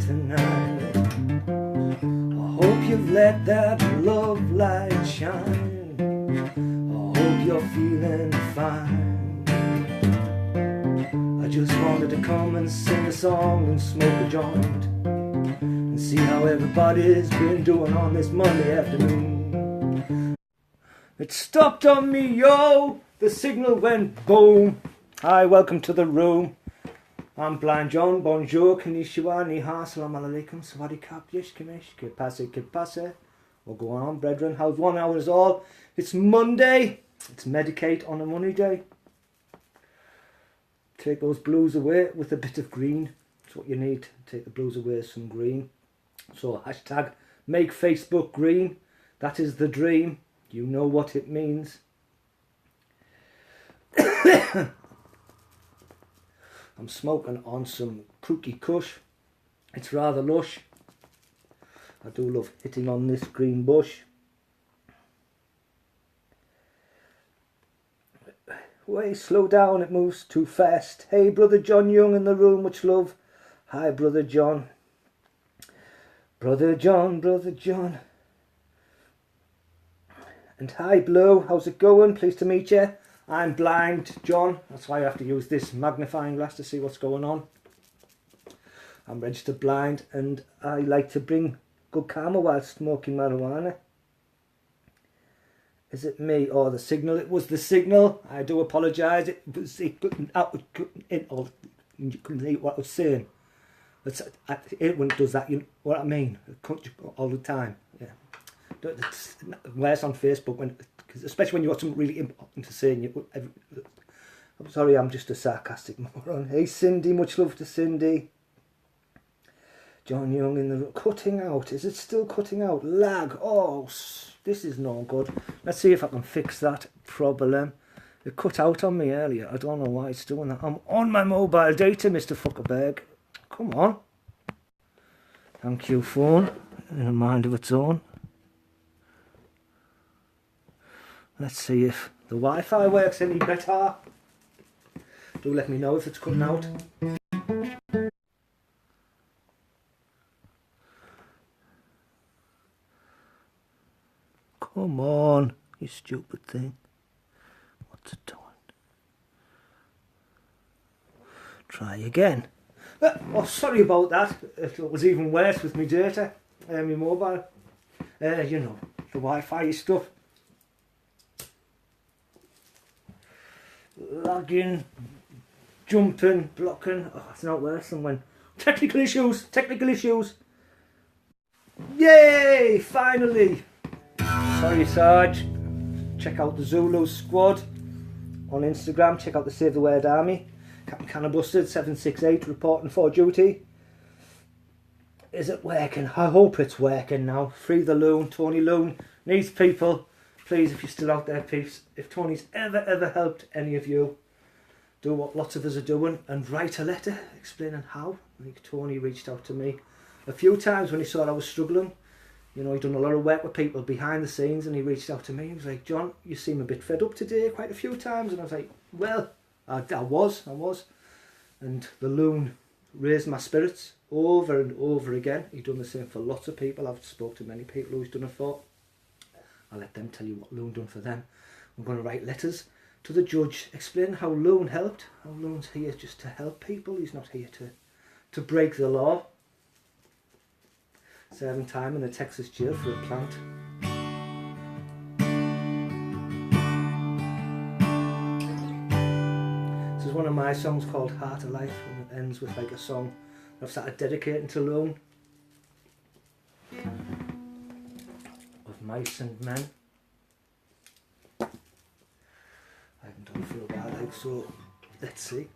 tonight. I hope you've let that love light shine. I hope you're feeling fine. I just wanted to come and sing a song and smoke a joint and see how everybody's been doing on this Monday afternoon. It stopped on me, yo! The signal went boom. Hi, welcome to the room. I'm Blind John. Bonjour, konnichiwa, ni hao, salam alaikum, sawadee kap, yesh kimish, ke passe. What's going on, brethren? How's 1 hour is all? It's Monday. It's Medicate on a Monday day. Take those blues away with a bit of green. That's what you need. Take the blues away with some green. So hashtag make Facebook green. That is the dream. You know what it means. I'm smoking on some Kooky Kush. It's rather lush. I do love hitting on this green bush. Way, slow down, it moves too fast. Hey, brother John Young in the room, much love. Hi, brother John. Brother John, brother John. And hi, Blue, how's it going? Pleased to meet you. I'm Blind John. That's why I have to use this magnifying glass to see what's going on. I'm registered blind and I like to bring good karma while smoking marijuana. Is it me or the signal? It was the signal. I do apologise. It couldn't you couldn't hear what I was saying. It when it does that, you know what I mean? All the time. Yeah. It's worse on Facebook when, especially when you got something really important to say. I'm sorry, I'm just a sarcastic moron. Hey Cindy, much love to Cindy. John Young in the cutting out. Is it still cutting out? Lag. Oh, this is no good. Let's see if I can fix that problem. It cut out on me earlier. I don't know why it's doing that. I'm on my mobile data, Mr. Fuckerberg. Come on. Thank you, phone. In a mind of its own. Let's see if the Wi-Fi works any better. Do let me know if it's cutting out. Come on, you stupid thing. What's it doing? Try again. Oh, sorry about that. It was even worse with my data, my mobile. You know, the Wi-Fi stuff. Lagging, jumping, blocking. Oh, it's not worse than when... Technical issues. Yay, finally. Sorry, Sarge. Check out the Zulu Squad on Instagram. Check out the Save the Word Army. Captain Cannabusted 768 reporting for duty. Is it working? I hope it's working now. Free the loon. Tony Loon needs people. Please, if you're still out there, peeps, if Tony's ever helped any of you, do what lots of us are doing and write a letter explaining how. I think Tony reached out to me a few times when he saw I was struggling. You know, he'd done a lot of work with people behind the scenes and he reached out to me. He was like, John, you seem a bit fed up today quite a few times. And I was like, well, I was. And the loon raised my spirits over and over again. He'd done the same for lots of people. I've spoke to many people who he's done it for. I'll let them tell you what Loon done for them. I'm going to write letters to the judge explaining how Loon helped. How Loon's here just to help people. He's not here to break the law. Serving time in the Texas jail for a plant. This is one of my songs called Heart of Life, and it ends with like a song I've started dedicating to Loon. Of mice and men. I haven't done for a while, like, so let's see.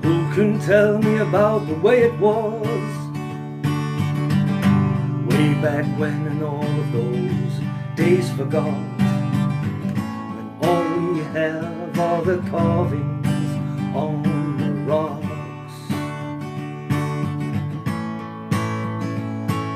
Who can tell me about the way it was way back when, and all of those days forgot, when all we have all the carvings on the rocks.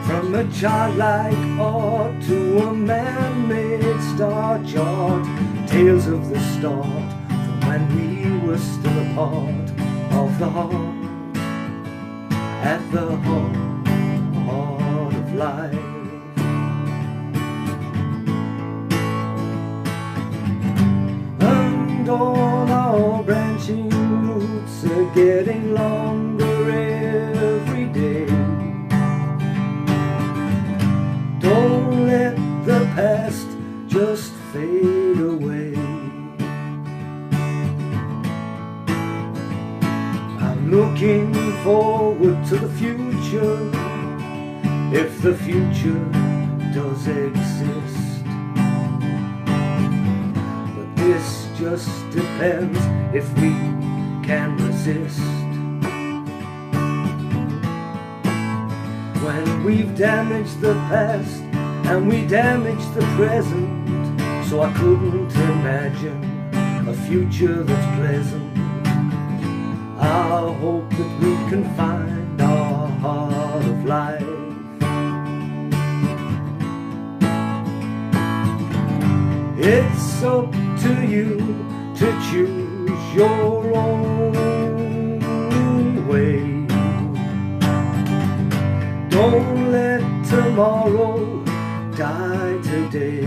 From a childlike art to a man-made star chart, tales of the start, from when we were still a part of the heart, at the heart of life. And all our branching roots are getting longer every day. Don't let the past just fade away. I'm looking forward to the future, if the future does exist. But this just depends if we can resist. When we've damaged the past and we damaged the present, so I couldn't imagine a future that's pleasant. I hope that we can find our heart of life. It's up to you to choose your own way. Don't let tomorrow die today.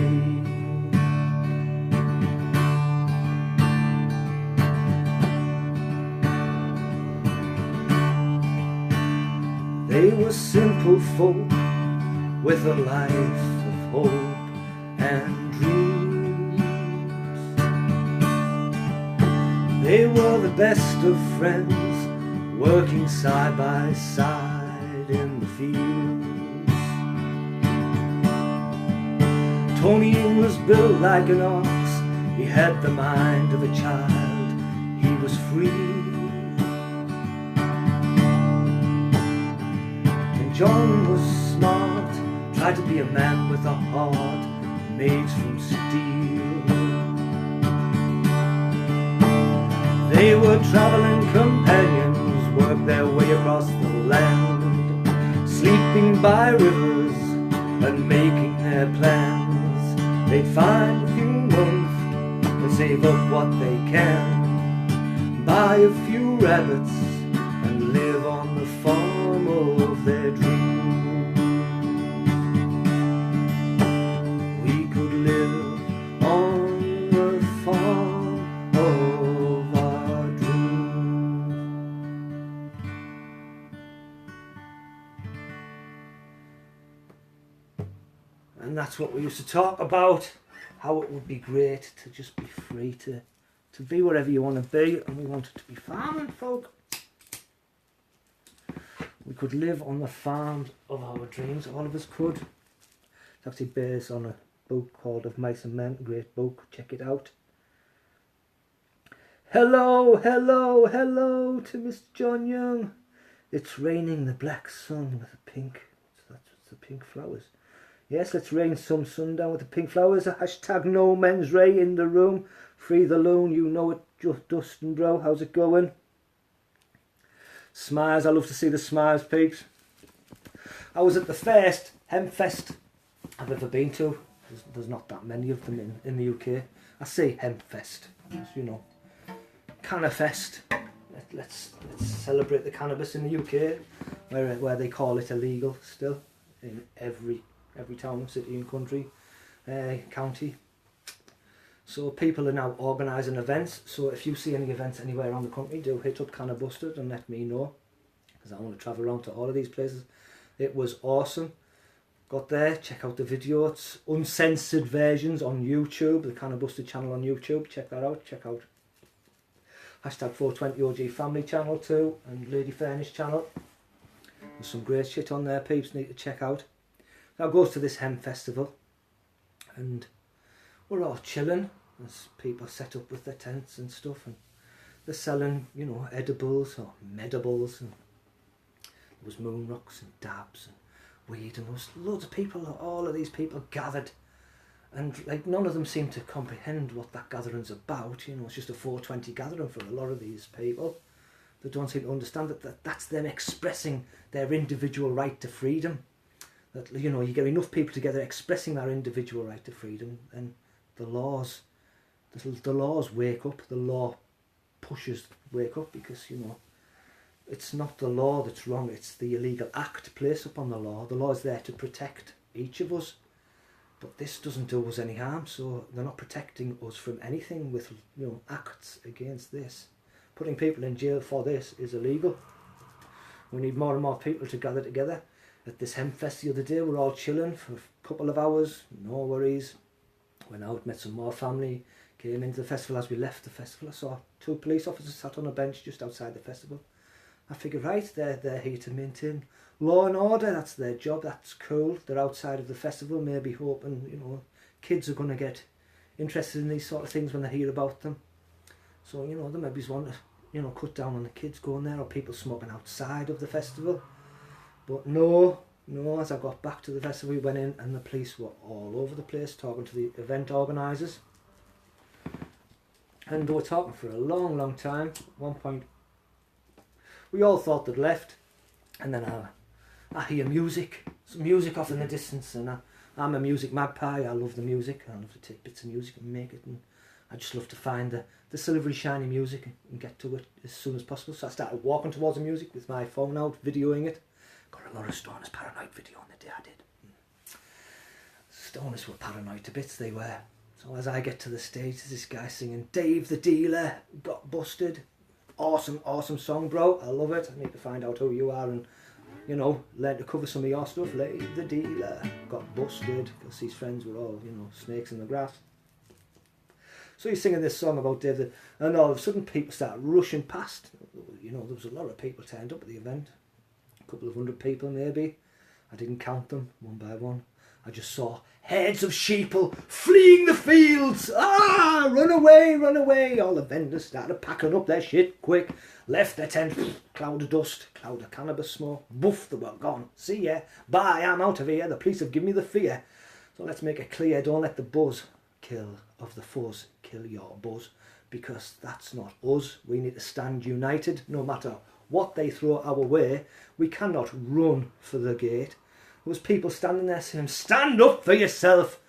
They were simple folk with a life of hope and dreams. They were the best of friends, working side by side in the fields. Tony was built like an ox, he had the mind of a child, he was free. John was smart, tried to be a man with a heart made from steel. They were travelling companions, worked their way across the land, sleeping by rivers and making their plans. They'd find a few months and save up what they can, buy a few rabbits and live on the farm of their dreams. We could live on the farm of our dreams. And that's what we used to talk about, how it would be great to just be free to be wherever you want to be, and we wanted to be farming folk. We could live on the farms of our dreams, all of us could. It's actually based on a book called Of Mice and Men, a great book, check it out. Hello, hello, hello to Mr. John Young. It's raining the black sun with the pink, that's the pink flowers. Yes, let's rain some sun down with the pink flowers. A hashtag no men's ray in the room. Free the loon, you know it, just Dustin bro, how's it going? Smiles, I love to see the smiles, peeps. I was at the first Hempfest I've ever been to. There's not that many of them in the UK. I say Hempfest, you know, Cannafest. Let's celebrate the cannabis in the UK, where they call it illegal still in every town, city and country, county. So people are now organising events, so if you see any events anywhere around the country, do hit up Canna Busted and let me know, because I want to travel around to all of these places. It was awesome. Got there, check out the video, it's uncensored versions on YouTube, the Canna Busted channel on YouTube, check that out, check out hashtag 420OG family channel too, and Lady Furnish channel. There's some great shit on there, peeps, need to check out. Now goes to this Hem Festival, and we're all chilling. There's people set up with their tents and stuff, and they're selling, you know, edibles or medibles, and there was moon rocks and dabs and weed, and there was loads of people, all of these people gathered And like none of them seem to comprehend what that gathering's about. You know, it's just a 420 gathering for a lot of these people. They don't seem to understand that's them expressing their individual right to freedom. That, you know, you get enough people together expressing their individual right to freedom, and the laws wake up. The law pushes wake up, because, you know, it's not the law that's wrong, it's the illegal act placed upon the law. The law is there to protect each of us, but this doesn't do us any harm, so they're not protecting us from anything with, you know, acts against this. Putting people in jail for this is illegal. We need more and more people to gather together. At this Hempfest the other day, we're all chilling for a couple of hours, no worries. Went out, met some more family, came into the festival. As we left the festival, I saw 2 police officers sat on a bench just outside the festival. I figured, right, they're here to maintain law and order, that's their job, that's cool. They're outside of the festival, maybe hoping, you know, kids are going to get interested in these sort of things when they hear about them. So, you know, they maybe want to, you know, cut down on the kids going there, or people smoking outside of the festival. But no, as I got back to the festival, we went in and the police were all over the place talking to the event organisers. And they were talking for a long, long time. At one point, we all thought they'd left, and then I hear music, some music off in the distance, and I'm a music magpie. I love the music. I love to take bits of music and make it, and I just love to find the silvery shiny music and get to it as soon as possible. So I started walking towards the music with my phone out, videoing it. Got a lot of Stoners Paranoid video on the day I did. Stoners were paranoid to bits, they were. So as I get to the stage, there's this guy singing Dave the Dealer, Got Busted. Awesome, awesome song, bro. I love it. I need to find out who you are and, you know, learn to cover some of your stuff. Dave the Dealer, Got Busted, because his friends were all, you know, snakes in the grass. So he's singing this song about Dave the... And all of a sudden people start rushing past. You know, there was a lot of people turned up at the event. A couple of 100 people maybe. I didn't count them one by one. I just saw heads of sheeple fleeing the fields. Ah, run away, run away. All the vendors started packing up their shit quick. Left their tent, cloud of dust, cloud of cannabis smoke. Boof, they were gone. See ya. Bye, I'm out of here. The police have given me the fear. So let's make it clear, don't let the buzz kill of the fuzz kill your buzz, because that's not us. We need to stand united no matter what they throw our way. We cannot run for the gate. There was people standing there saying, stand up for yourself.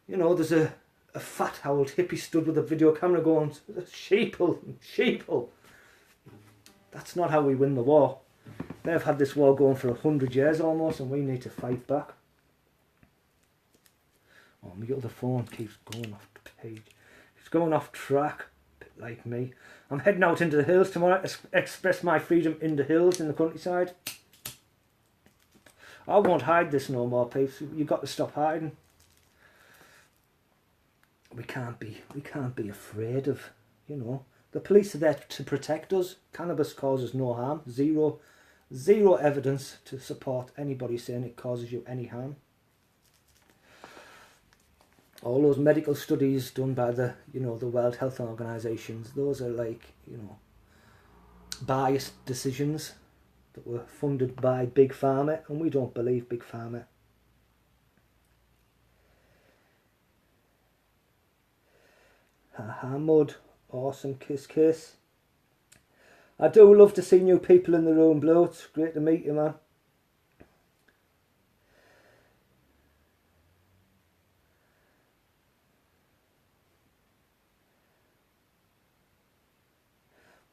You know, there's a fat old hippie stood with a video camera going, sheeple, sheeple. That's not how we win the war. They've had this war going for 100 years almost, and we need to fight back. Oh, my other phone keeps going off the page. It's going off track, like me. I'm heading out into the hills tomorrow to express my freedom in the hills, in the countryside. I won't hide this no more, peeps. You've got to stop hiding. We can't be afraid of, you know. The police are there to protect us. Cannabis causes no harm. Zero evidence to support anybody saying it causes you any harm. All those medical studies done by the, you know, the World Health Organisations, those are like, you know, biased decisions that were funded by Big Pharma, and we don't believe Big Pharma. Haha, mud. Awesome, kiss, kiss. I do love to see new people in the room, Blue. It's great to meet you, man.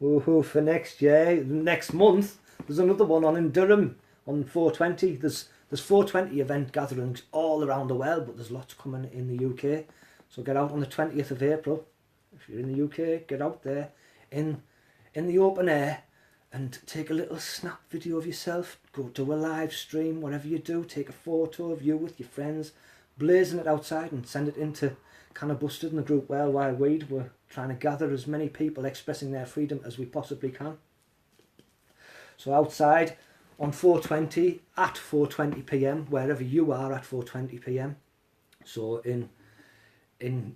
Woohoo, for next year, next month, there's another one on in Durham on 420. There's 420 event gatherings all around the world, but there's lots coming in the UK. So get out on the 20th of April. If you're in the UK, get out there in the open air and take a little snap video of yourself. Go to a live stream, whatever you do. Take a photo of you with your friends, blazing it outside, and send it into Kinda Busted in the group Worldwide Weed. We're trying to gather as many people expressing their freedom as we possibly can. So outside on 420 at 4:20 p.m, wherever you are at 4:20 p.m. So in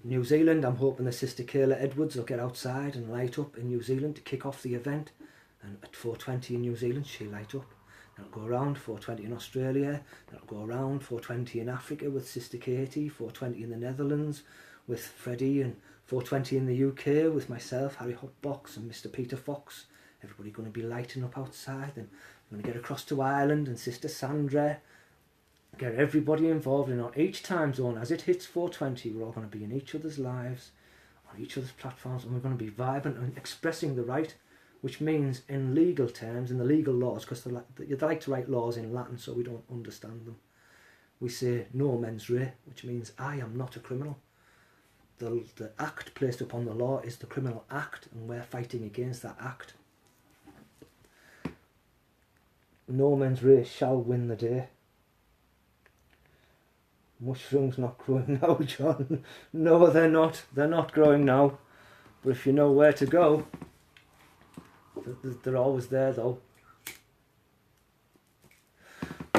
New Zealand, I'm hoping the Sister Kayla Edwards will get outside and light up in New Zealand to kick off the event. And at 4:20 in New Zealand, she'll light up. That'll go around 420 in Australia. That'll go around 420 in Africa with Sister Katie, 420 in the Netherlands with Freddie, and 420 in the UK with myself, Harry Hotbox and Mr. Peter Fox. Everybody going to be lighting up outside. Then I'm going to get across to Ireland and Sister Sandra. Get everybody involved in on each time zone. As it hits 420, we're all going to be in each other's lives, on each other's platforms, and we're going to be vibrant and expressing the right, which means in legal terms, in the legal laws, because they like to write laws in Latin so we don't understand them. We say no mens rea, which means I am not a criminal. The act placed upon the law is the criminal act, and we're fighting against that act. No mens rea shall win the day. Mushrooms not growing now, John. No, they're not. They're not growing now. But if you know where to go, they're always there, though.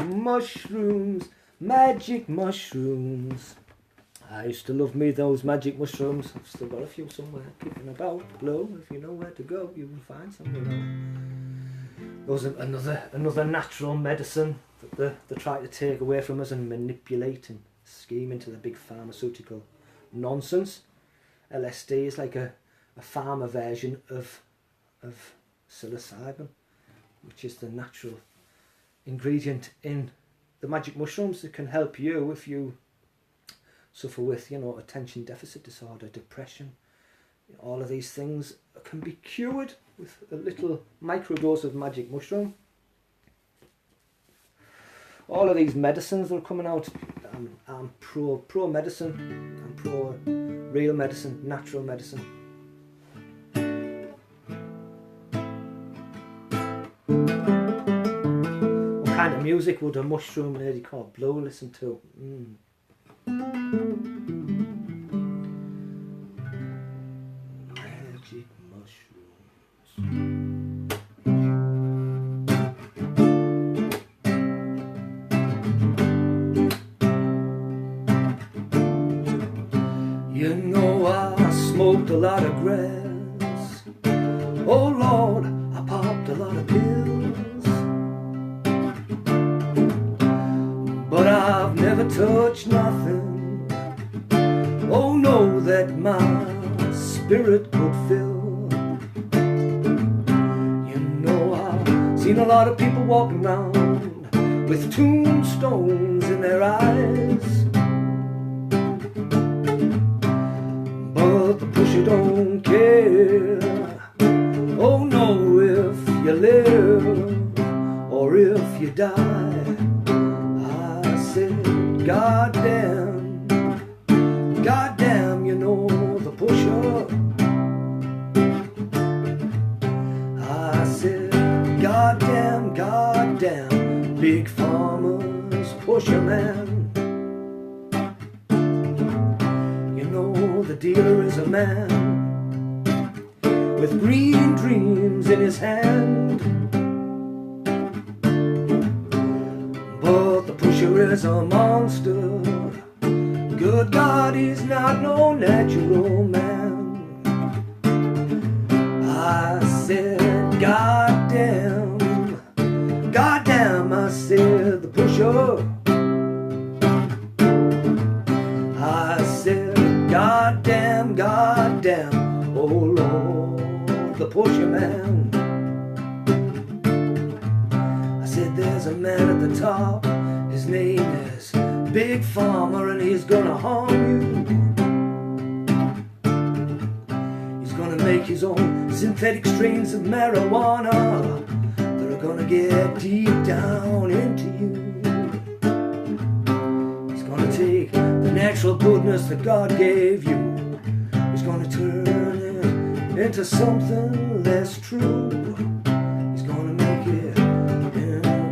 Mushrooms, magic mushrooms. I used to love me those magic mushrooms. I've still got a few somewhere kicking about below. If you know where to go, you will find some below. Those are another natural medicine that they try to take away from us and manipulate and scheme into the big pharmaceutical nonsense. LSD is like a pharma version of psilocybin, which is the natural ingredient in the magic mushrooms that can help you if you suffer with, attention deficit disorder, depression. All of these things can be cured with a little microdose of magic mushroom. All of these medicines that are coming out, I'm pro medicine, I'm pro real medicine, natural medicine. What kind of music would a mushroom lady called Blue listen to? Magic mushrooms. You know I smoked a lot of grass. Oh Lord, I popped a lot of pills. But I've never touched nothing, oh no, that my spirit could fill. You know I've seen a lot of people walking around with tombstones in their eyes. But the pusher don't care, oh no, if you live or if you die. I said, goddamn, goddamn, you know the pusher. I said, goddamn, goddamn, big farmers pusher man. The dealer is a man with green dreams in his hand, but the pusher is a monster. Good God, he's not no natural man. I said, goddamn, goddamn, I said the pusher. I said, goddamn, goddamn, oh Lord, the pusher man. I said there's a man at the top, his name is Big Farmer, and he's gonna harm you. He's gonna make his own synthetic strains of marijuana that are gonna get deep down into you. He's gonna take the natural goodness that God gave you, he's gonna turn it into something less true. He's gonna make it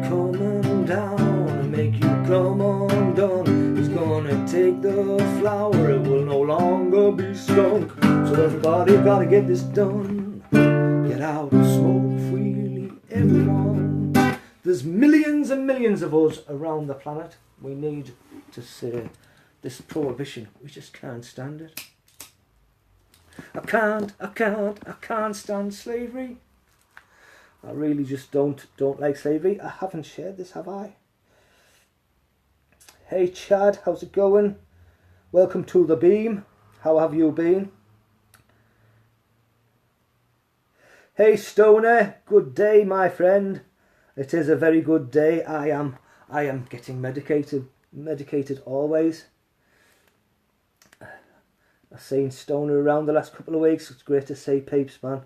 coming down and make you come undone. He's gonna take the flower, it will no longer be stunk. So everybody gotta get this done. Get out and smoke freely, everyone. There's millions and millions of us around the planet. We need to say, this prohibition, we just can't stand it. I can't stand slavery. I really just don't like slavery. I haven't shared this, have I? Hey Chad, how's it going? Welcome to the beam. How have you been? Hey Stoner, good day my friend. It is a very good day. I am getting medicated always. I've seen Stoner around the last couple of weeks. It's great to see peeps, man.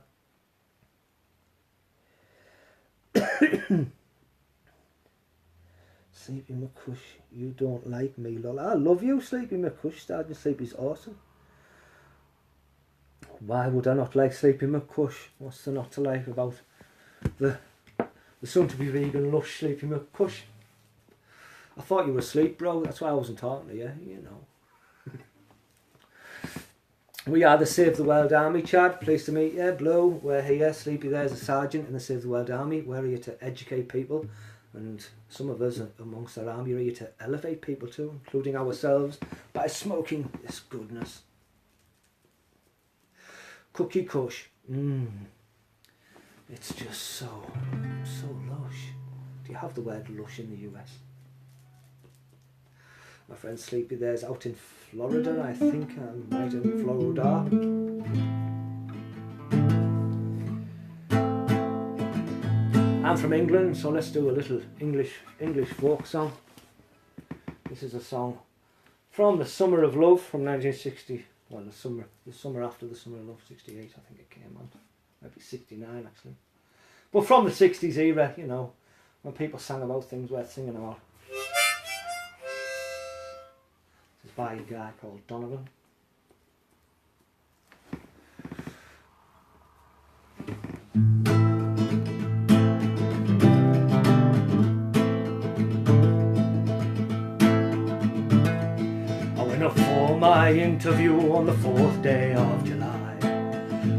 Sleepy McCush, you don't like me, lol. I love you, Sleepy McCush. Starting Sleepy's awesome. Why would I not like Sleepy McCush? What's there not to like about the soon-to-be vegan lush Sleepy McCush? I thought you were asleep, bro. That's why I wasn't talking to you, you know. We are the Save the World Army, Chad. Pleased to meet you. Blue, we're here. Sleepy there's a sergeant in the Save the World Army. We're here to educate people. And some of us amongst our army are here to elevate people too, including ourselves, by smoking this goodness. Cookie Kush. It's just so lush. Do you have the word lush in the US? My friend Sleepy there's out in Florida, I think. I'm right in Florida. I'm from England, so let's do a little English folk song. This is a song from the Summer of Love from 1960. Well, the summer after the Summer of Love, 68, I think it came on. Maybe 69 actually. But from the 60s era, you know, when people sang about things worth singing about. This is by a guy called Donovan. For my interview on the 4th day of July,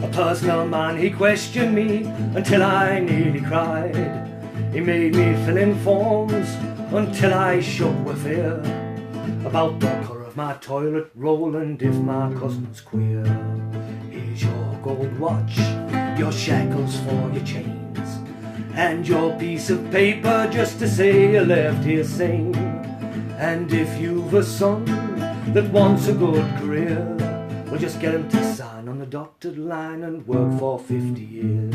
a personal man, he questioned me until I nearly cried. He made me fill in forms until I shook with fear about the colour of my toilet roll and if my cousin's queer. Here's your gold watch, your shackles for your chains, and your piece of paper just to say you left here sane. And if you've a son that wants a good career, well, just get him to sign on the dotted line and work for 50 years.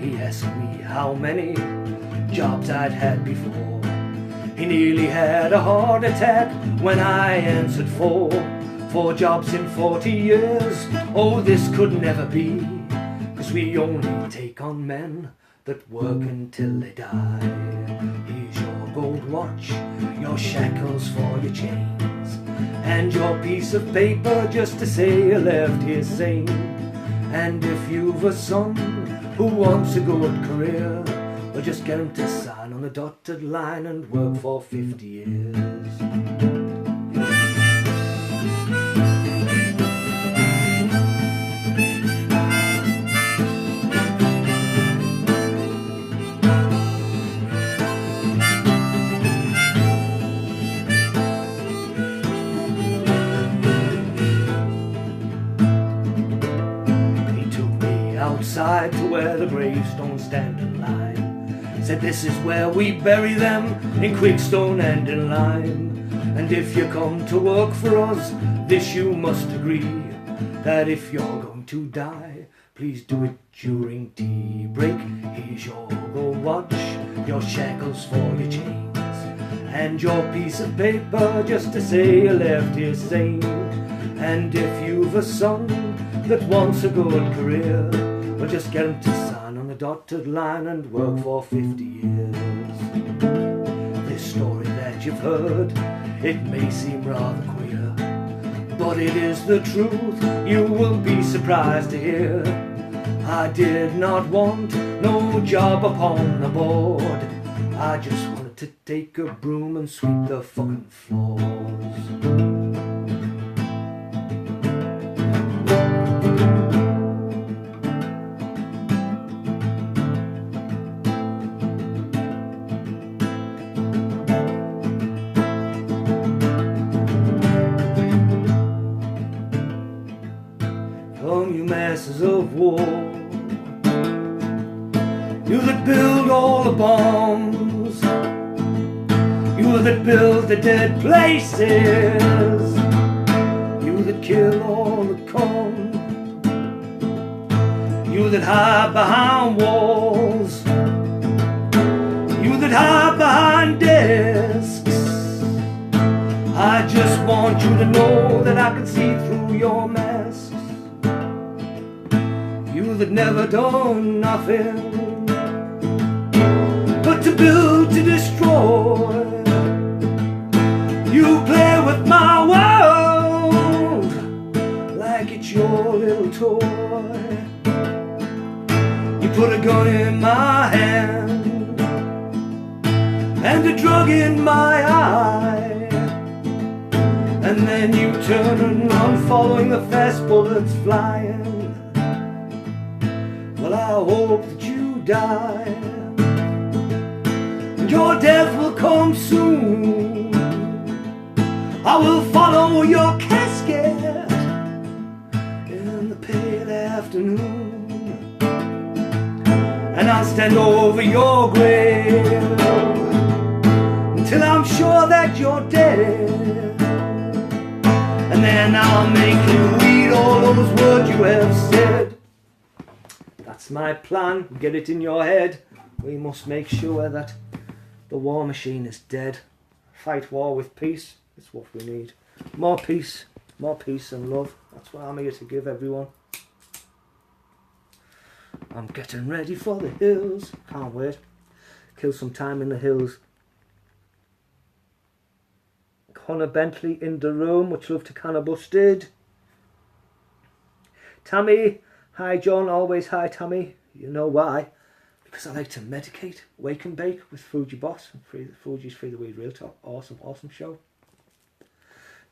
He asked me how many jobs I'd had before. He nearly had a heart attack when I answered 4 jobs in 40 years. Oh, this could never be, 'cause we only take on men that work until they die. Here's your gold watch, your shackles for your chains, and your piece of paper just to say you left here sane. And if you've a son who wants a good career, well, just get him to sign on the dotted line and work for 50 years. Outside to where the gravestones stand in line, said this is where we bury them, in quickstone and in lime. And if you come to work for us, this you must agree, that if you're going to die, please do it during tea break. Here's your gold watch, your shackles for your chains, and your piece of paper just to say you left here sane. And if you've a son that wants a good career, well, just get him to sign on the dotted line and work for 50 years. This story that you've heard, it may seem rather queer, but it is the truth, you will be surprised to hear. I did not want no job upon the board, I just wanted to take a broom and sweep the fucking floors. Of war, You that build all the bombs, you that build the dead places, you that kill all the calm, you that hide behind walls, you that hide behind desks. I just want you to know that I can see through your masks. You that never done nothing but to build, to destroy. You play with my world like it's your little toy. You put a gun in my hand and a drug in my eye, and then you turn and run following the fast bullets flying. Well, I hope that you die, and your death will come soon. I will follow your casket in the pale afternoon, and I'll stand over your grave until I'm sure that you're dead. And then I'll make you read all those words you have said. That's my plan, get it in your head. We must make sure that the war machine is dead. Fight war with peace, it's what we need. More peace and love. That's what I'm here to give everyone. I'm getting ready for the hills. Can't wait. Kill some time in the hills. Connor Bentley in the room. Much love to Connor Busted. Tammy. Hi John. Always hi Tammy. You know why? Because I like to medicate. Wake and bake with Fuji Boss. Fuji's Free the Weed Real Talk. Awesome show.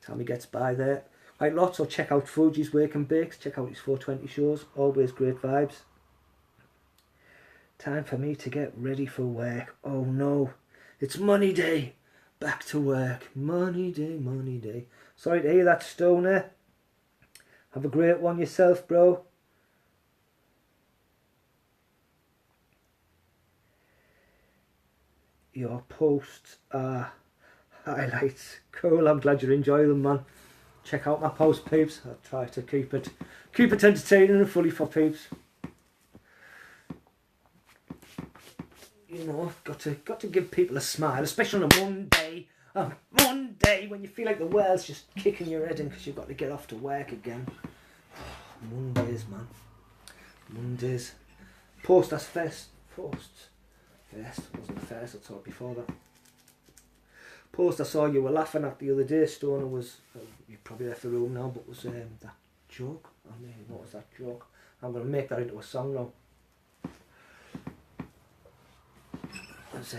Tammy gets by there. Quite lots. So check out Fuji's Wake and Bakes. Check out his 420 shows. Always great vibes. Time for me to get ready for work. Oh no. It's money day. Back to work. Money day. Sorry to hear that, Stoner. Have a great one yourself, bro. Your posts are highlights. Cool, I'm glad you enjoy them, man. Check out my post, peeps. I try to keep it entertaining and fully for peeps. You know, got to give people a smile, especially on a Monday. Monday when you feel like the world's just kicking your head in because you've got to get off to work again. Mondays, man. Mondays. Post as first. Posts. First. Wasn't the first, I thought before that. Post I saw you were laughing at the other day, Stoner, was, you probably left the room now, but was that joke? I mean, what was that joke? I'm going to make that into a song now. It was,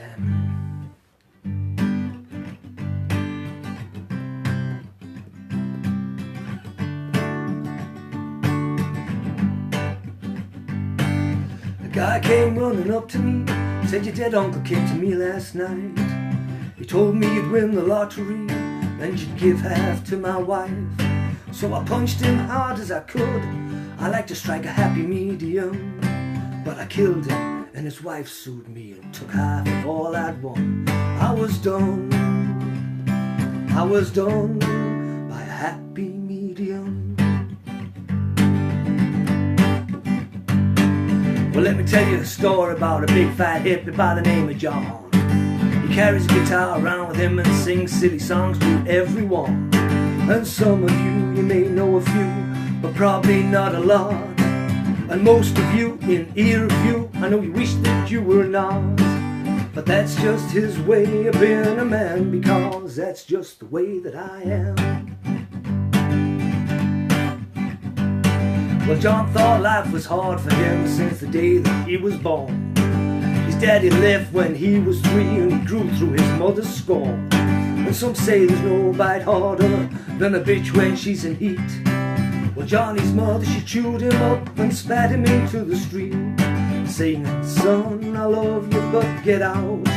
a guy came running up to me, said your dead uncle came to me last night. He told me you'd win the lottery and you'd give half to my wife. So I punched him hard as I could. I like to strike a happy medium, but I killed him and his wife sued me and took half of all I'd won. I was done by a happy medium. Well, let me tell you a story about a big fat hippie by the name of John. He carries a guitar around with him and sings silly songs to everyone. And some of you may know a few, but probably not a lot. And most of you in ear view, I know you wish that you were not. But that's just his way of being a man, because that's just the way that I am. Well, John thought life was hard for him since the day that he was born. His daddy left when he was 3 and he grew through his mother's scorn. And some say there's no bite harder than a bitch when she's in heat. Well, Johnny's mother, she chewed him up and spat him into the street, saying, son, I love you, but get out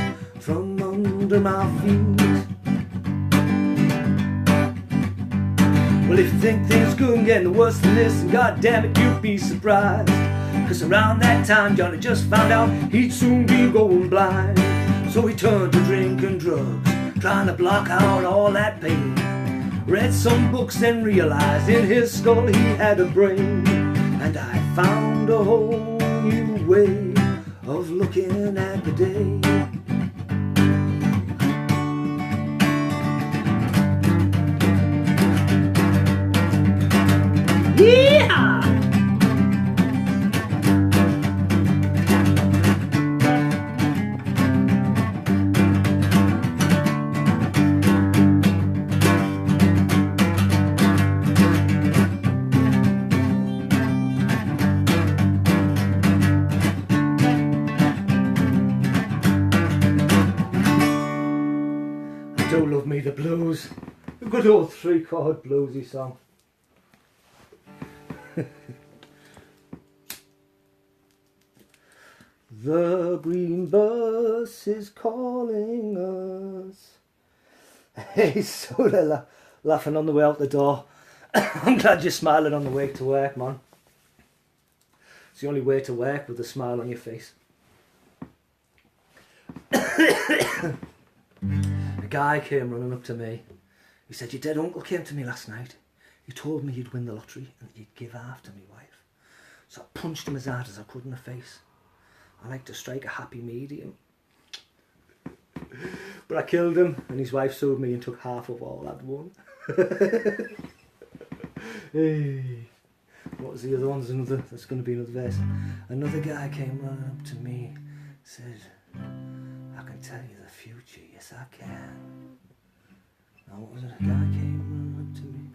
from under my feet. Well, if you think things couldn't get worse than this, and God damn it, you'd be surprised. 'cause around that time Johnny just found out he'd soon be going blind. So he turned to drink and drugs, trying to block out all that pain. Read some books, then realized in his skull he had a brain. And I found a whole new way of looking at the day. Yeehaw! Do love me the blues, a good old 3-chord bluesy song. The green bus is calling us. Hey, sort of laughing on the way out the door. I'm glad you're smiling on the way to work, man. It's the only way to work, with a smile on your face. A guy came running up to me. He said, "Your dead uncle came to me last night. He told me you'd win the lottery and you'd give half to me wife." So I punched him as hard as I could in the face. I like to strike a happy medium. But I killed him and his wife sued me and took half of all I'd won. Hey. What was the other one? There's going to be another verse. Another guy came running up to me, said, "I can tell you the future, yes I can." Now what was it? A guy came running up to me.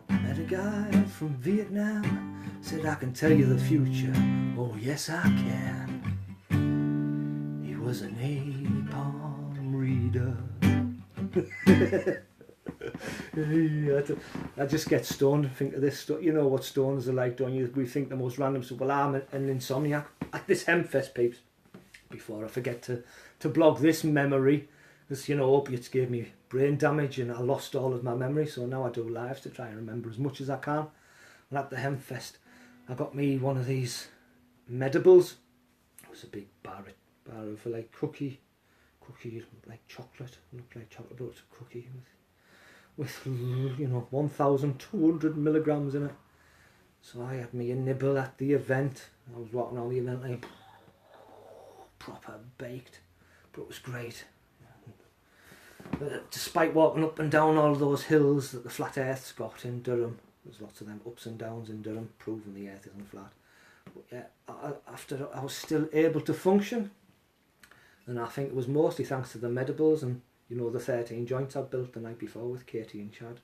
I met a guy from Vietnam, said, "I can tell you the future, oh yes I can." He was a napalm reader. I just get stoned and think of this stuff. You know what stoners are like, don't you? We think the most random stuff. Well, I'm an insomniac. At this Hemfest, peeps, before I forget to blog this memory, because, you know, opiates gave me brain damage and I lost all of my memory, so now I do lives to try and remember as much as I can. And at the Hemfest, I got me one of these Medibles. It was a big bar of like cookie, like chocolate, looked like chocolate, but it's a cookie with you know, 1,200 milligrams in it. So I had me a nibble at the event. I was walking around the event like proper baked, but it was great. Despite walking up and down all of those hills that the flat earth's got in Durham, there's lots of them ups and downs in Durham, proving the earth isn't flat. But yeah, after I was still able to function, and I think it was mostly thanks to the Medibles and, you know, the 13 joints I built the night before with Katie and Chad.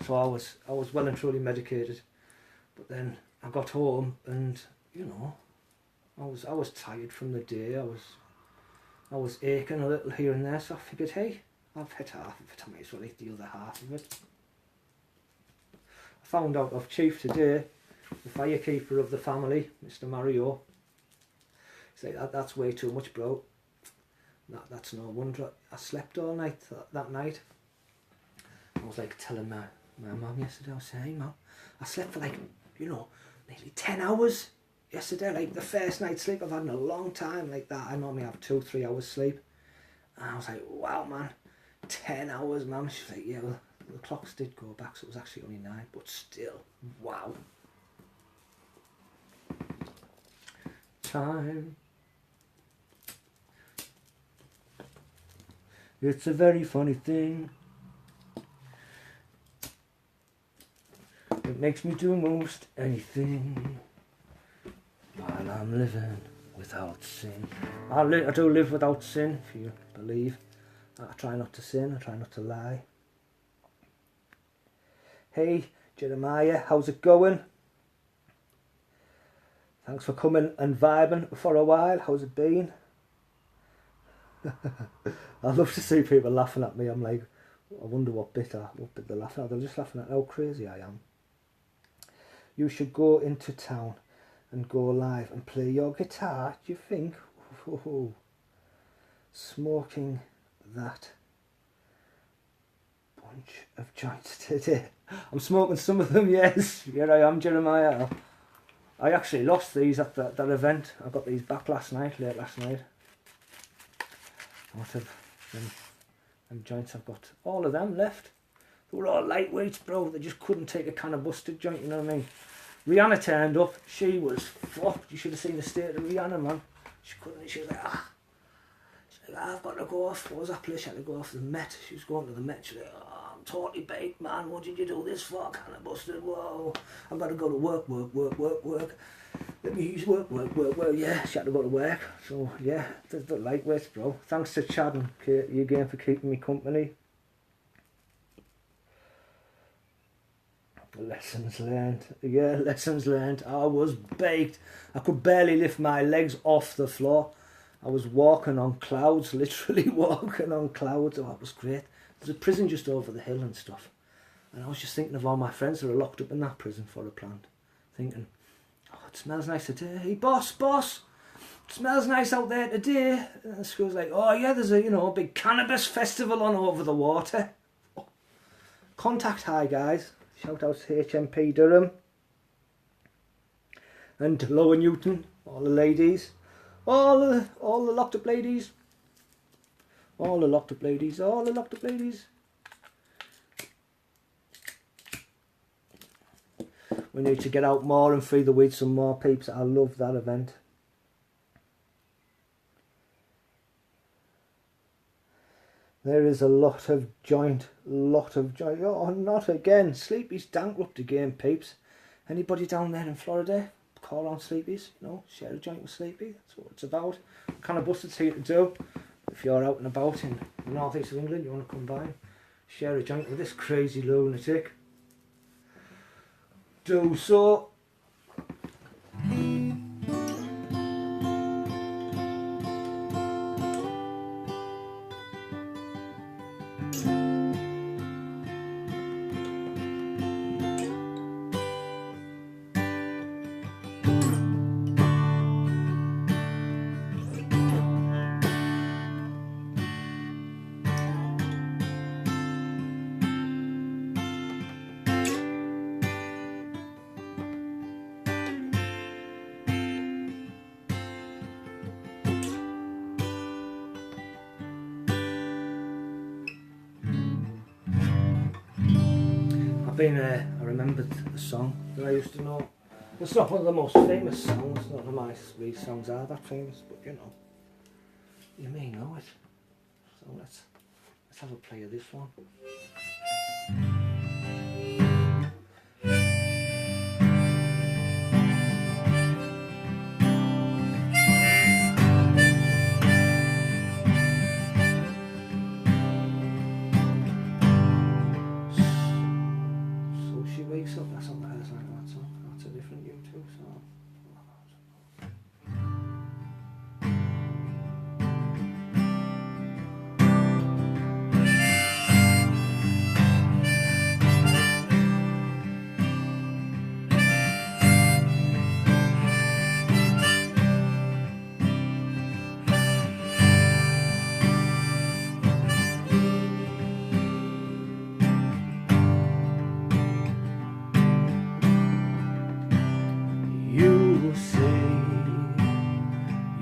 So I was well and truly medicated. But then I got home and, you know, I was tired from the day. I was aching a little here and there, so I figured, hey, I've hit half of it, I might as well eat the other half of it. I found out of Chief today, the firekeeper of the family, Mr. Mario. He's like, that's way too much, bro. That's no wonder. I slept all night that night. I was like telling my mum yesterday, I was saying, "Hey mum, I slept for like, you know, nearly 10 hours yesterday, like the first night's sleep I've had in a long time like that. I normally have 2-3 hours sleep." And I was like, "Wow, man, 10 hours, mum." She's like, "Yeah, well, the clocks did go back, so it was actually only 9, but still, wow." Time. It's a very funny thing. It makes me do most anything while I'm living without sin. I do live without sin, if you believe. I try not to sin, I try not to lie. Hey, Jeremiah, how's it going? Thanks for coming and vibing for a while. How's it been? I love to see people laughing at me. I'm like, I wonder what bit they're laughing at. They're just laughing at how crazy I am. You should go into town and go live and play your guitar, do you think? Oh, smoking that bunch of joints today. I'm smoking some of them, yes. Here I am, Jeremiah. I actually lost these at that event. I got these back late last night. What of them joints I've got? All of them left. They were all lightweights, bro. They just couldn't take a can of busted joint, you know what I mean? Rihanna turned up. She was fucked. You should have seen the state of Rihanna, man. She couldn't. She was like, She's like, I've got to go off. What was that place? She had to go off to the Met. She was going to the Met. She's like, I'm totally baked, man. What did you do this for? Can of busted? Whoa. I've got to go to work. Let me use work. Yeah, she had to go to work. So, yeah, the lightweights, bro. Thanks to Chad and Kate, you again, for keeping me company. Lessons learned. Yeah, lessons learned. I was baked. I could barely lift my legs off the floor. I was walking on clouds, literally walking on clouds. Oh, it was great. There's a prison just over the hill and stuff. And I was just thinking of all my friends that are locked up in that prison for a plant. Thinking, oh, it smells nice today. Hey, boss, it smells nice out there today. And the school's like, oh yeah, there's a, big cannabis festival on over the water. Oh. Contact high, guys. Shout out to HMP Durham. And Lower Newton, all the ladies. All the locked up ladies. All the locked up ladies. We need to get out more and free the weed some more, peeps. I love that event. There is a lot of joint. Oh, not again. Sleepy's bankrupt again, peeps. Anybody down there in Florida? Call on Sleepy's, share a joint with Sleepy. That's what it's about. Kind of busted here to do. If you're out and about in the northeast of England, you want to come by, share a joint with this crazy lunatic. Do so. I remembered the song that I used to know. It's not one of the most famous songs, none of my songs are that famous, but you may know it. So let's have a play of this one. That's not that song. That's a different YouTube song.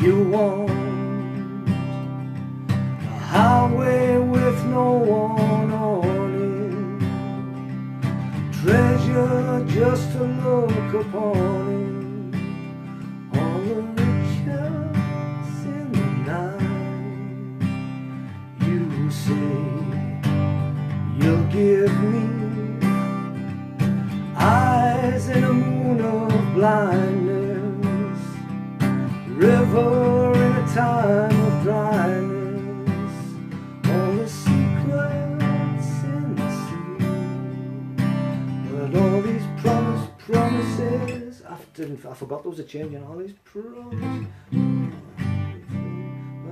You want a highway with no one on it, treasure just to look upon it, all the riches in the night. You say you'll give me eyes in a moon of blindness, river in a time of dryness, all the secrets in the sea. But all these promises, I forgot there was a change in all these promises.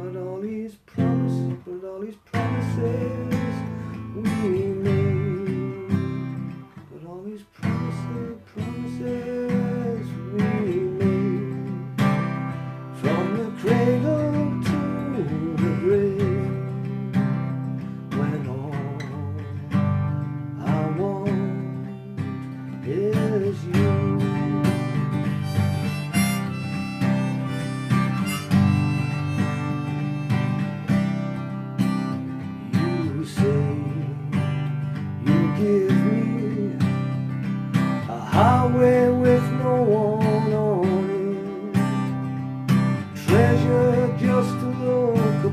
But all these promises we made. But all these promises we made. From the cradle to the grave, when all I want is you.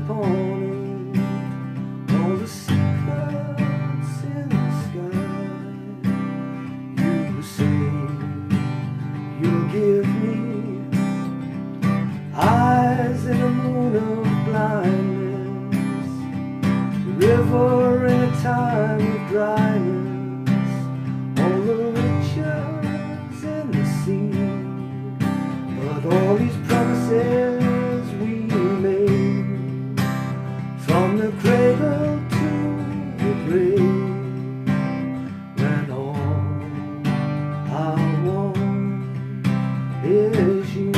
upon it, all the secrets in the sky. You say you'll give me eyes in a moon of blindness, river in a time of dryness, all the riches in the sea. But all these promises we made, from the cradle to the grave, when all I want is you.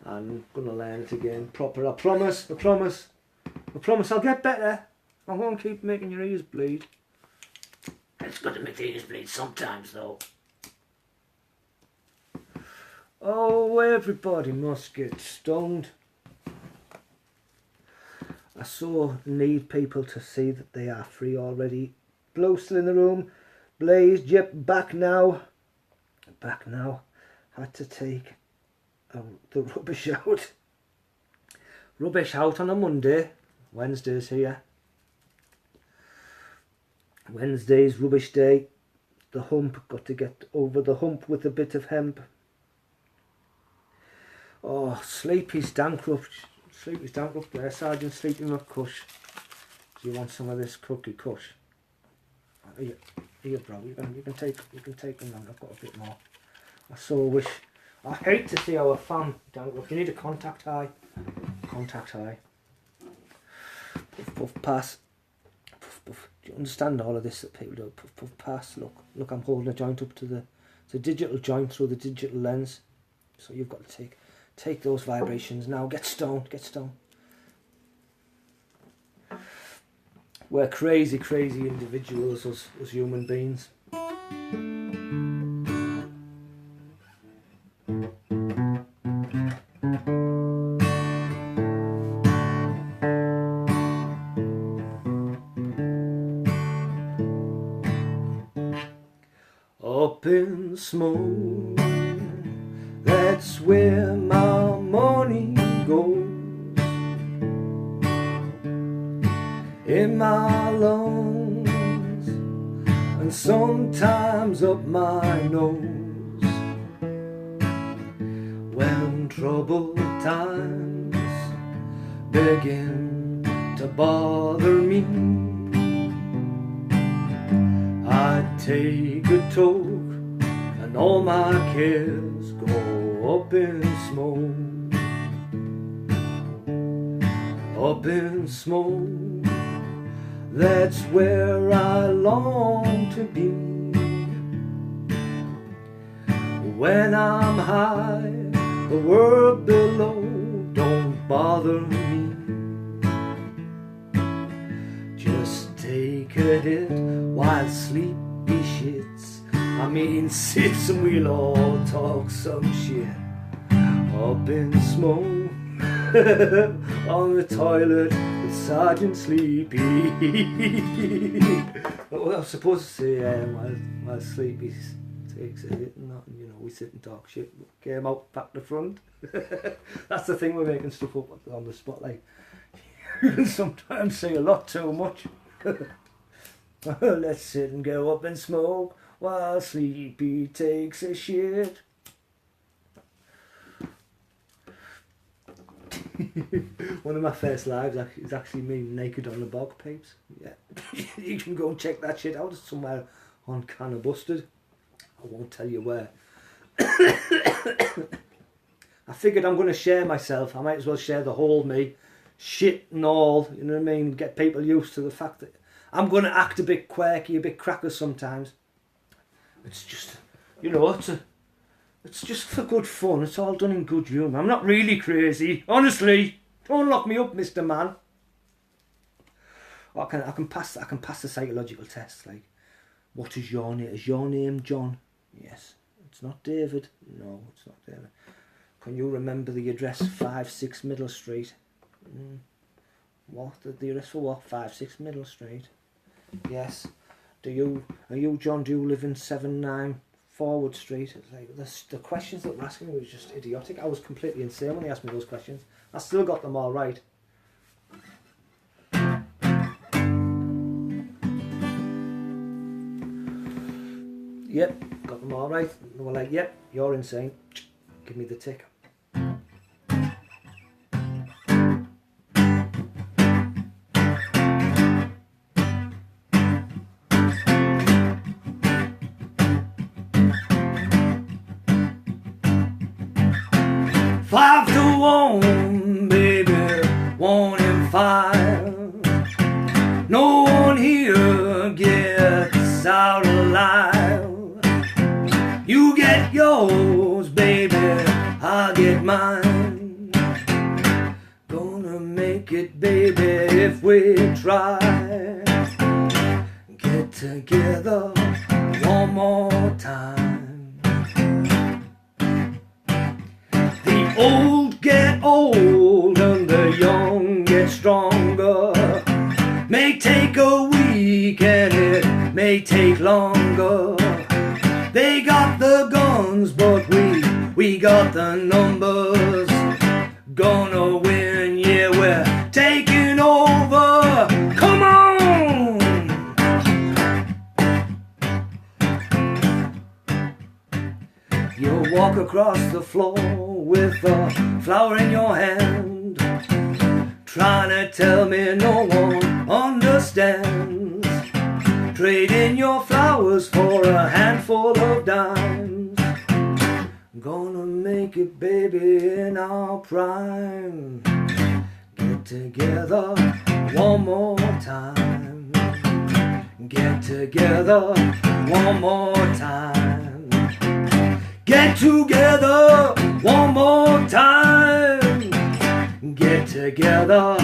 I'm gonna learn it again proper. I promise I'll get better. I won't keep making your ears bleed. It's good to make the ears bleed sometimes though. Oh, everybody must get stoned. I so need people to see that they are free already. Blue still in the room. Blaze, Jip, back now. Back now. Had to take the rubbish out. Rubbish out on a Monday. Wednesday's here. Wednesday's rubbish day. The hump, got to get over the hump with a bit of hemp. Oh, Sleepy's bankrupt. Sleepy's bankrupt there. Sergeant Sleepy McCush. Do you want some of this cookie kush? Here, bro. You can take them. I've got a bit more. I so wish. I hate to see our fan bankrupt. You need a contact high. Contact high. Puff puff pass. Puff puff. Do you understand all of this that people do? Puff puff pass. Look. I'm holding a joint up to the digital joint through the digital lens. So you've got to take those vibrations now. Get stoned. Get stoned. We're crazy individuals, us human beings. Up in smoke, that's where my money goes. In my lungs, and sometimes up my nose. When troubled times begin to bother me, I take a toke and all my cares go up in smoke. Up in smoke, that's where I long to be. When I'm high, the world below don't bother me. Just take a hit while sleepy shits. I mean sits, and we'll all talk some shit. Up in smoke on the toilet with Sergeant Sleepy. Well, I was supposed to say while Sleepy takes a hit and that, and, you know, we sit and talk shit. Came out back to front. That's the thing, we're making stuff up on the spot. Like, you can sometimes say a lot too much. Let's sit and go up and smoke while Sleepy takes a shit. One of my first lives is actually me naked on the bog, peeps. Yeah, you can go and check that shit out. It's somewhere on Can of Busted. I won't tell you where. I figured I'm going to share myself. I might as well share the whole me, shit and all. You know what I mean? Get people used to the fact that I'm going to act a bit quirky, a bit cracker sometimes. It's just, you know, it's just for good fun. It's all done in good humour. I'm not really crazy, honestly. Don't lock me up, Mr. Man. I can pass the psychological test. Like, what is your name? Is your name John? Yes. It's not David. No, it's not David. Can you remember the address 56 Middle Street? What? The address for what? 56 Middle Street. Yes. Are you John, do you live in 79 Forward Street? It's like, the questions that were asking me was just idiotic. I was completely insane when they asked me those questions. I still got them all right. Yep, got them all right. They were like, yep, you're insane. Give me the tick. Five to one, baby, 1 in 5. No one here gets out alive. You get yours, baby, I'll get mine. Gonna make it, baby, if we try. Get together one more time. The old get old and the young get stronger. May take a week and it may take longer. They got the guns, but we got the numbers. Gonna win, yeah, we're taking over. Come on! You'll walk across the floor with a flower in your hand, trying to tell me no one understands. Trading your flowers for a handful of dimes. Gonna make it, baby, in our prime. Get together one more time. Get together one more time. Get together one more time. Get together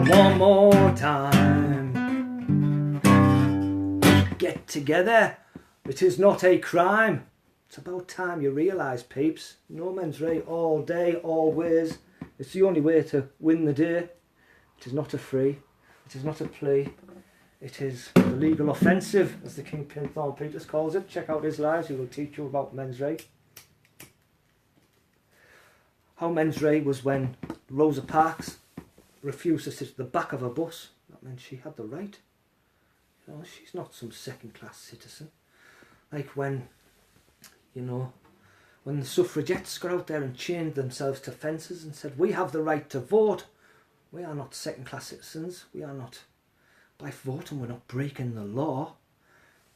one more time. Get together. It is not a crime. It's about time you realise, peeps. No men's right all day, always. It's the only way to win the day. It is not a free. It is not a plea. It is the legal offensive, as the Kingpin Thorn Peters calls it. Check out his lives, he will teach you about men's right. How men's right was when Rosa Parks refused to sit at the back of a bus. That meant she had the right. You know, she's not some second-class citizen. Like when, you know, when the suffragettes got out there and chained themselves to fences and said, we have the right to vote. We are not second-class citizens. We are not, by voting, we're not breaking the law.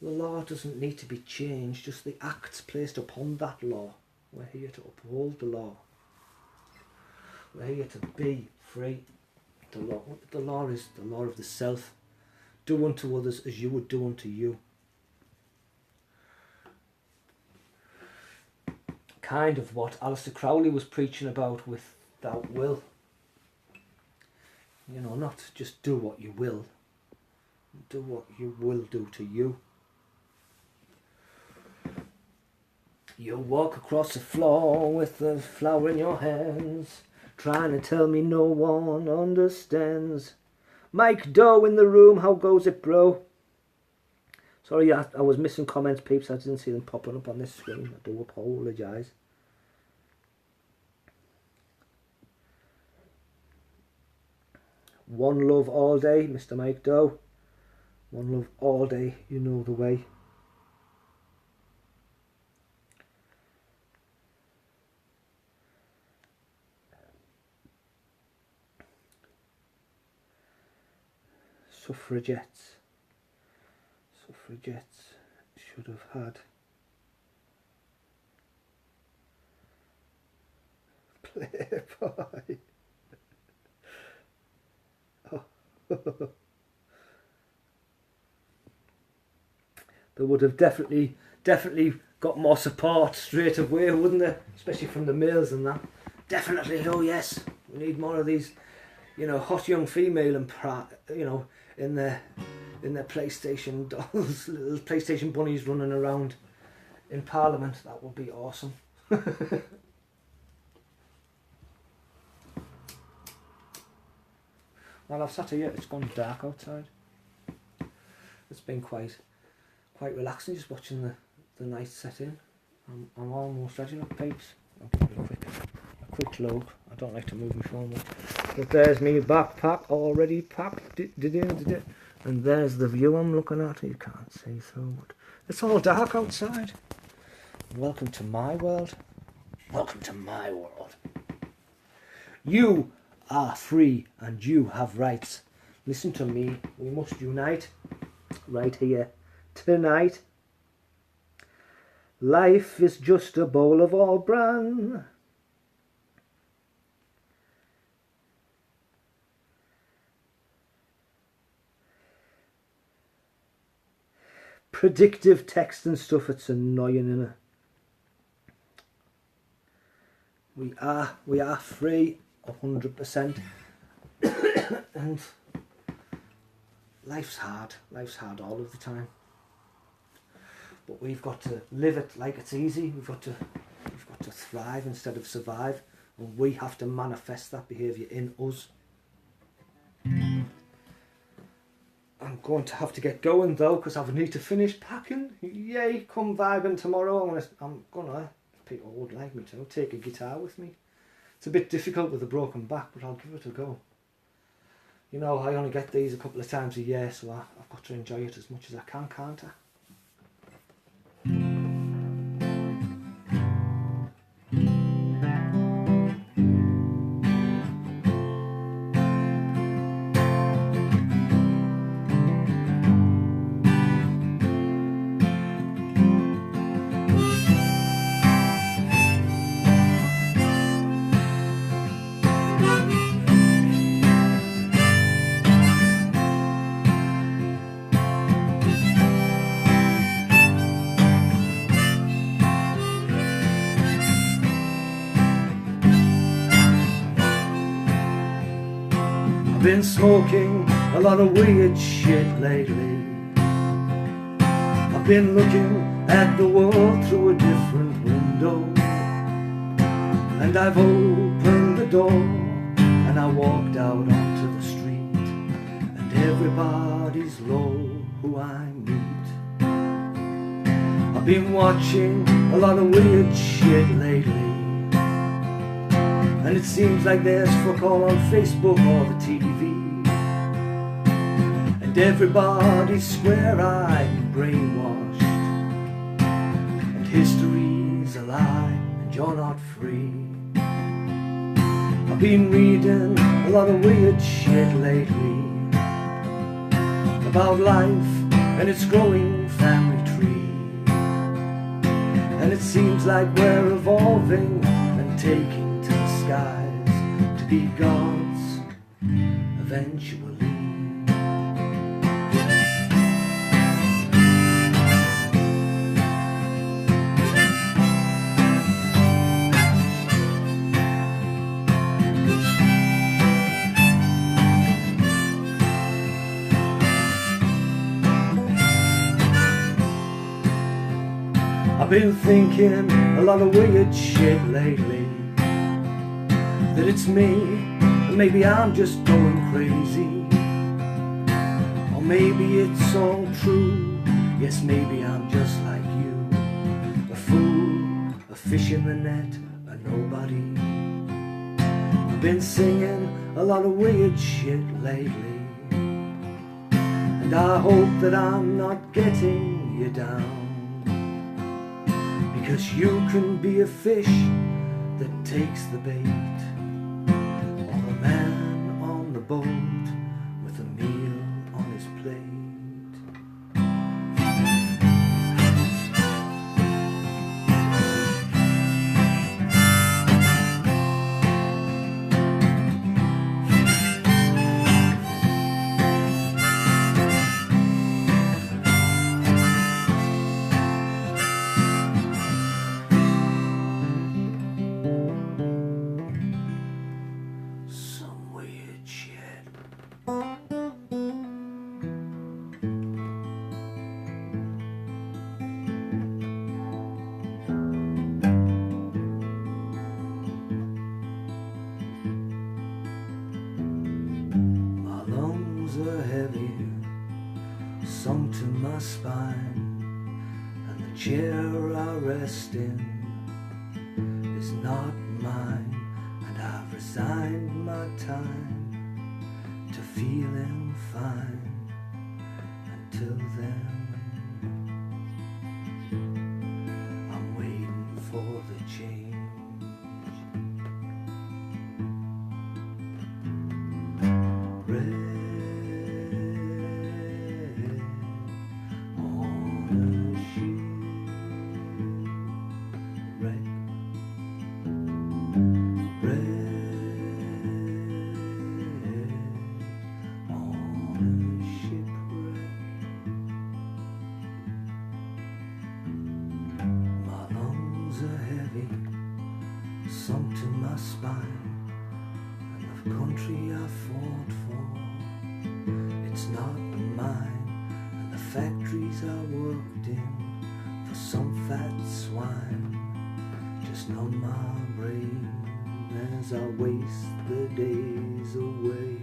The law doesn't need to be changed, just the acts placed upon that law. We're here to uphold the law. We're here to be free. The law is the law of the self. Do unto others as you would do unto you. Kind of what Aleister Crowley was preaching about without will. You know, not just do what you will. Do what you will do to you. You'll walk across the floor with the flower in your hands, trying to tell me no one understands. Mike Doe in the room, how goes it, bro? Sorry, I was missing comments, peeps. I didn't see them popping up on this screen. I do apologise. One love all day, Mr. Mike Doe. One love all day, you know the way. Suffragettes should have had Playboy. Oh. They would have definitely got more support straight away, wouldn't they? Especially from the males and that. Definitely, oh yes, we need more of these, you know, hot young female and you know, in their PlayStation dolls, little PlayStation bunnies running around in Parliament. That would be awesome. While I've sat here, it's gone dark outside. It's been quite relaxing just watching the night set in. I'm almost ready. Look, peeps. I'll give it a quick look. I don't like to move my phone much. But there's me backpack already packed. And there's the view I'm looking at. You can't see so much. It's all dark outside. Welcome to my world. Welcome to my world. You are free and you have rights. Listen to me. We must unite right here tonight. Life is just a bowl of all bran. Predictive text and stuff, it's annoying, innit? We are free 100%. And life's hard all of the time. But we've got to live it like it's easy. We've got to thrive instead of survive. And we have to manifest that behaviour in us. I'm going to have to get going though, because I need to finish packing. Yay, come vibing tomorrow. I'm gonna, if people would like me to, take a guitar with me. It's a bit difficult with a broken back, but I'll give it a go. You know, I only get these a couple of times a year, so I've got to enjoy it as much as I can, can't I? I've been smoking a lot of weird shit lately. I've been looking at the world through a different window. And I've opened the door and I walked out onto the street. And everybody's low who I meet. I've been watching a lot of weird shit lately. And it seems like there's fuck all on Facebook or the TV. And everybody's square-eyed and brainwashed. And history's a lie and you're not free. I've been reading a lot of weird shit lately about life and its growing family tree. And it seems like we're evolving and taking skies to be gods eventually. I've been thinking a lot of weird shit lately. That it's me, or maybe I'm just going crazy. Or maybe it's all true. Yes, maybe I'm just like you. A fool, a fish in the net, a nobody. I've been singing a lot of weird shit lately. And I hope that I'm not getting you down. Because you can be a fish that takes the bait. Man on the boat with a meal on his plate. heavy, sunk to my spine, and the chair I rest in is not mine, and I've resigned my time to feeling fine. Until then, I'm waiting for the change. Sunk to my spine, and the country I fought for, it's not mine, and the factories I worked in for some fat swine just numb my brain as I waste the days away.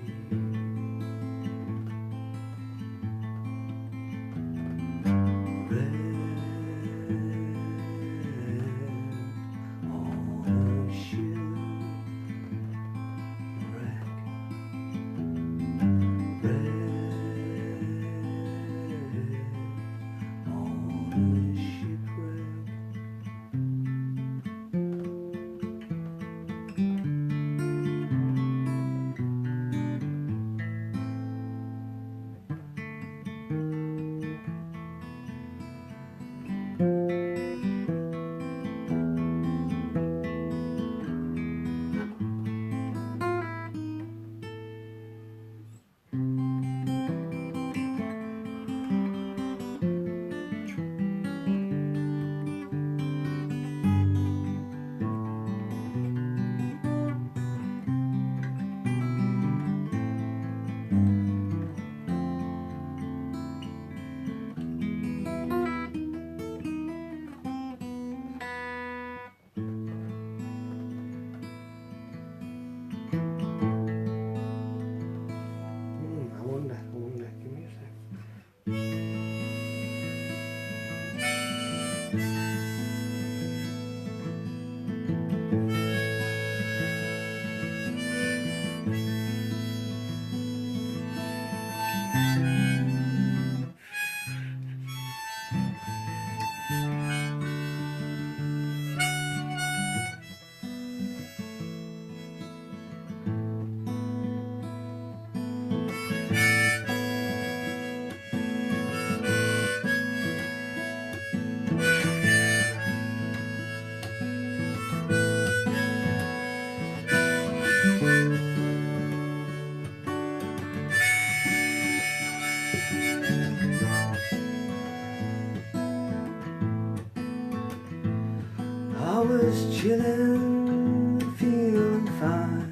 I was chillin', feeling fine.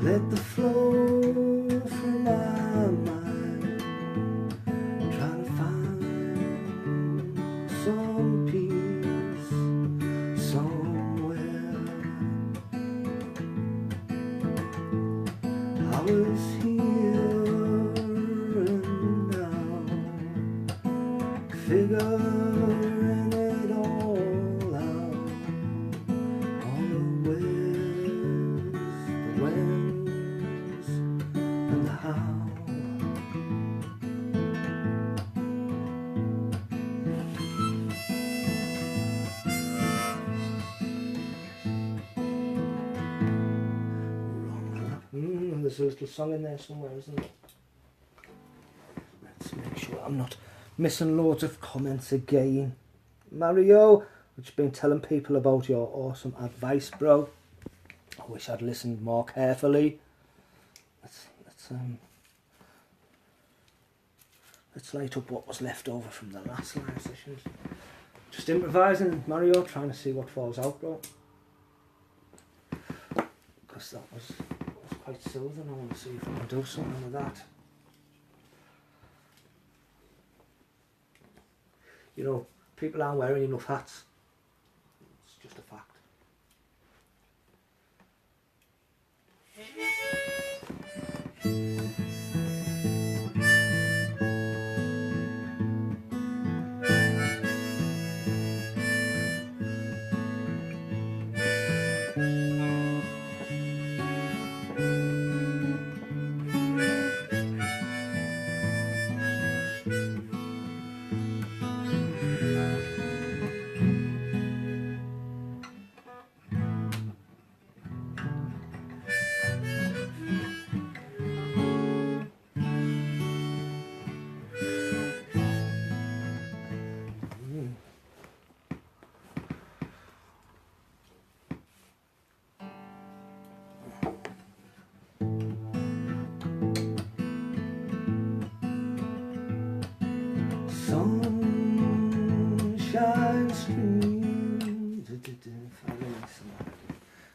Let the flow from my mind, trying to find some peace somewhere. I was here and now, figuring it all out. All the where's, the when's, and the how. There's a little song in there somewhere, isn't there? Let's make sure I'm not missing loads of comments again. Mario, I've just been telling people about your awesome advice, bro. I wish I'd listened more carefully. Let's light up what was left over from the last live sessions. Just improvising, Mario, trying to see what falls out, bro. Because that was quite soothing. I want to see if I can do something with that. You know, people aren't wearing enough hats. It's just a fact.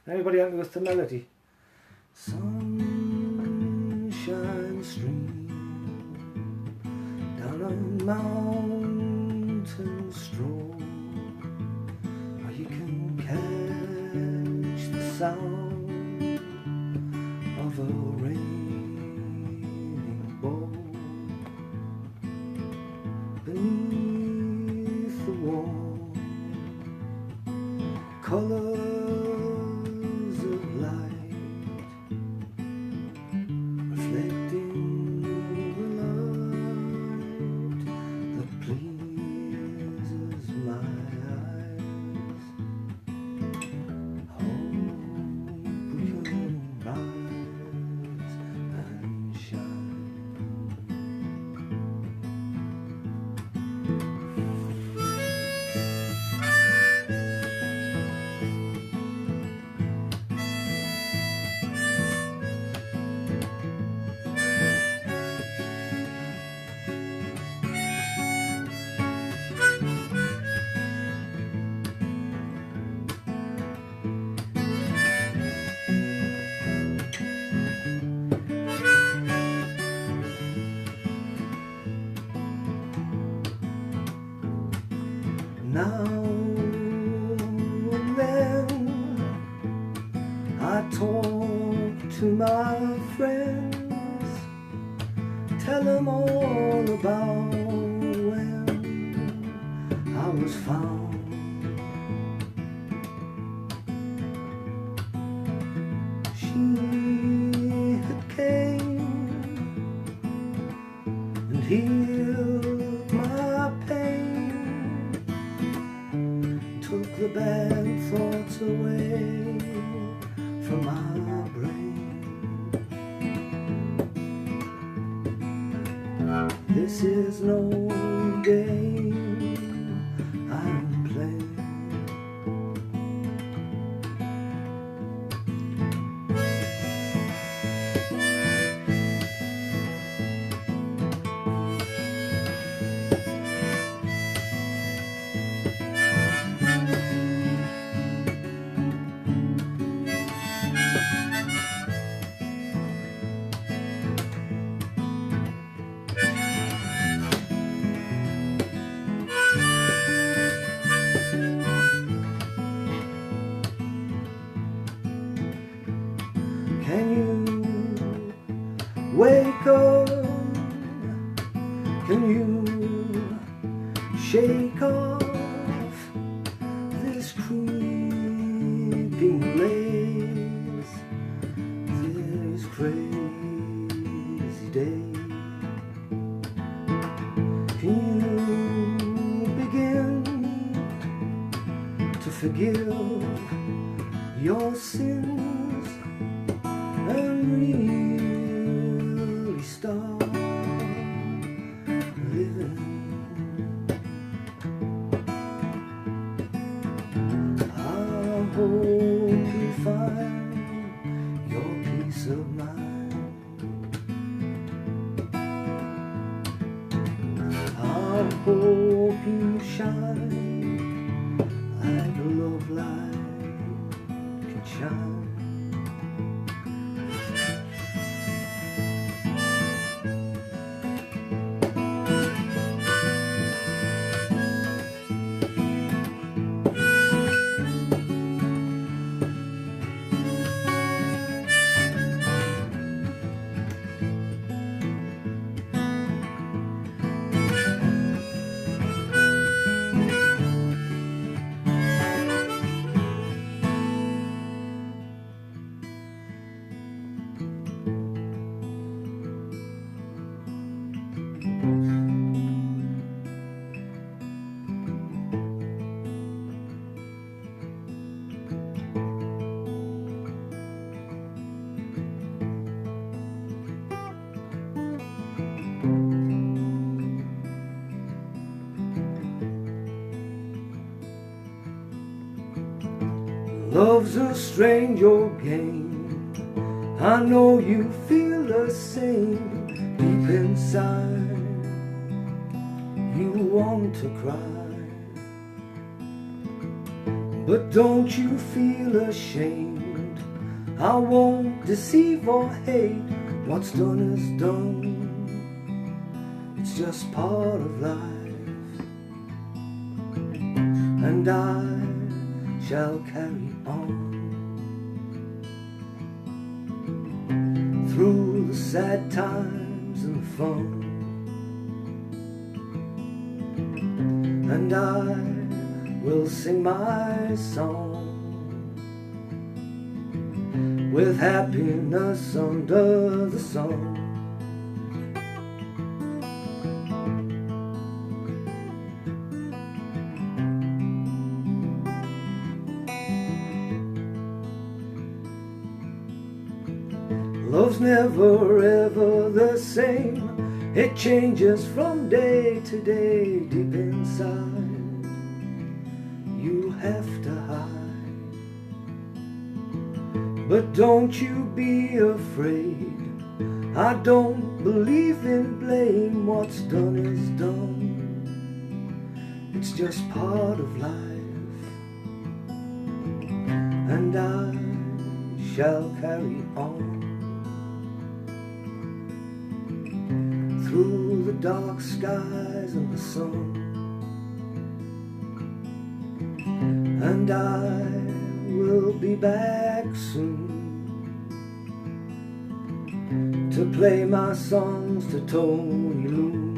Everybody happy with the melody? Sunshine stream down a mountain stroll, or you can catch the sound of a raining bow beneath the warm colors of light, reflecting the light that pleases my eyes. Hope we can rise and shine. Now and then I talk to my friends, tell them all about when I was found. She had came and healed my pain, took the bad thoughts away from my brain. This is no game I'm playing. Can you wake up? Can you shake off this creeping lace, this crazy day? Can you begin to forgive your sins and really start living? I hope you find your peace of mind. I hope you shine like a love light can shine. Love's a strange old game. I know you feel the same. Deep inside you want to cry, but don't you feel ashamed I won't deceive or hate. What's done is done. It's just part of life, and I shall carry on through the sad times and the fun, and I will sing my song with happiness under the sun. Love's never ever the same. It changes from day to day. Deep inside you have to hide, but don't you be afraid. I don't believe in blame. What's done is done. It's just part of life, and I shall carry on through the dark skies and the sun, and I will be back soon to play my songs to Tony Loon.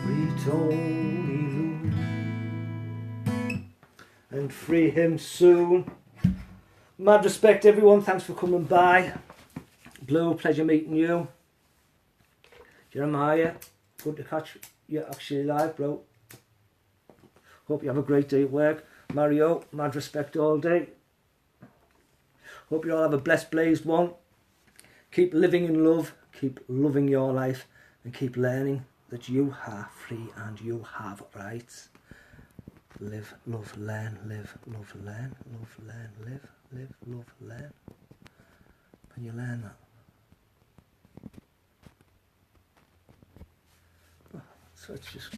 Free Tony Loon, and free him soon. Mad respect everyone, thanks for coming by. Blue, pleasure meeting you. Jeremiah, good to catch you actually live, bro. Hope you have a great day at work. Mario, mad respect all day. Hope you all have a blessed, blazed one. Keep living in love, keep loving your life, and keep learning that you are free and you have rights. Live, love, learn, live, love, learn, love, learn, live, live, love, learn. Can you learn that? So it's just...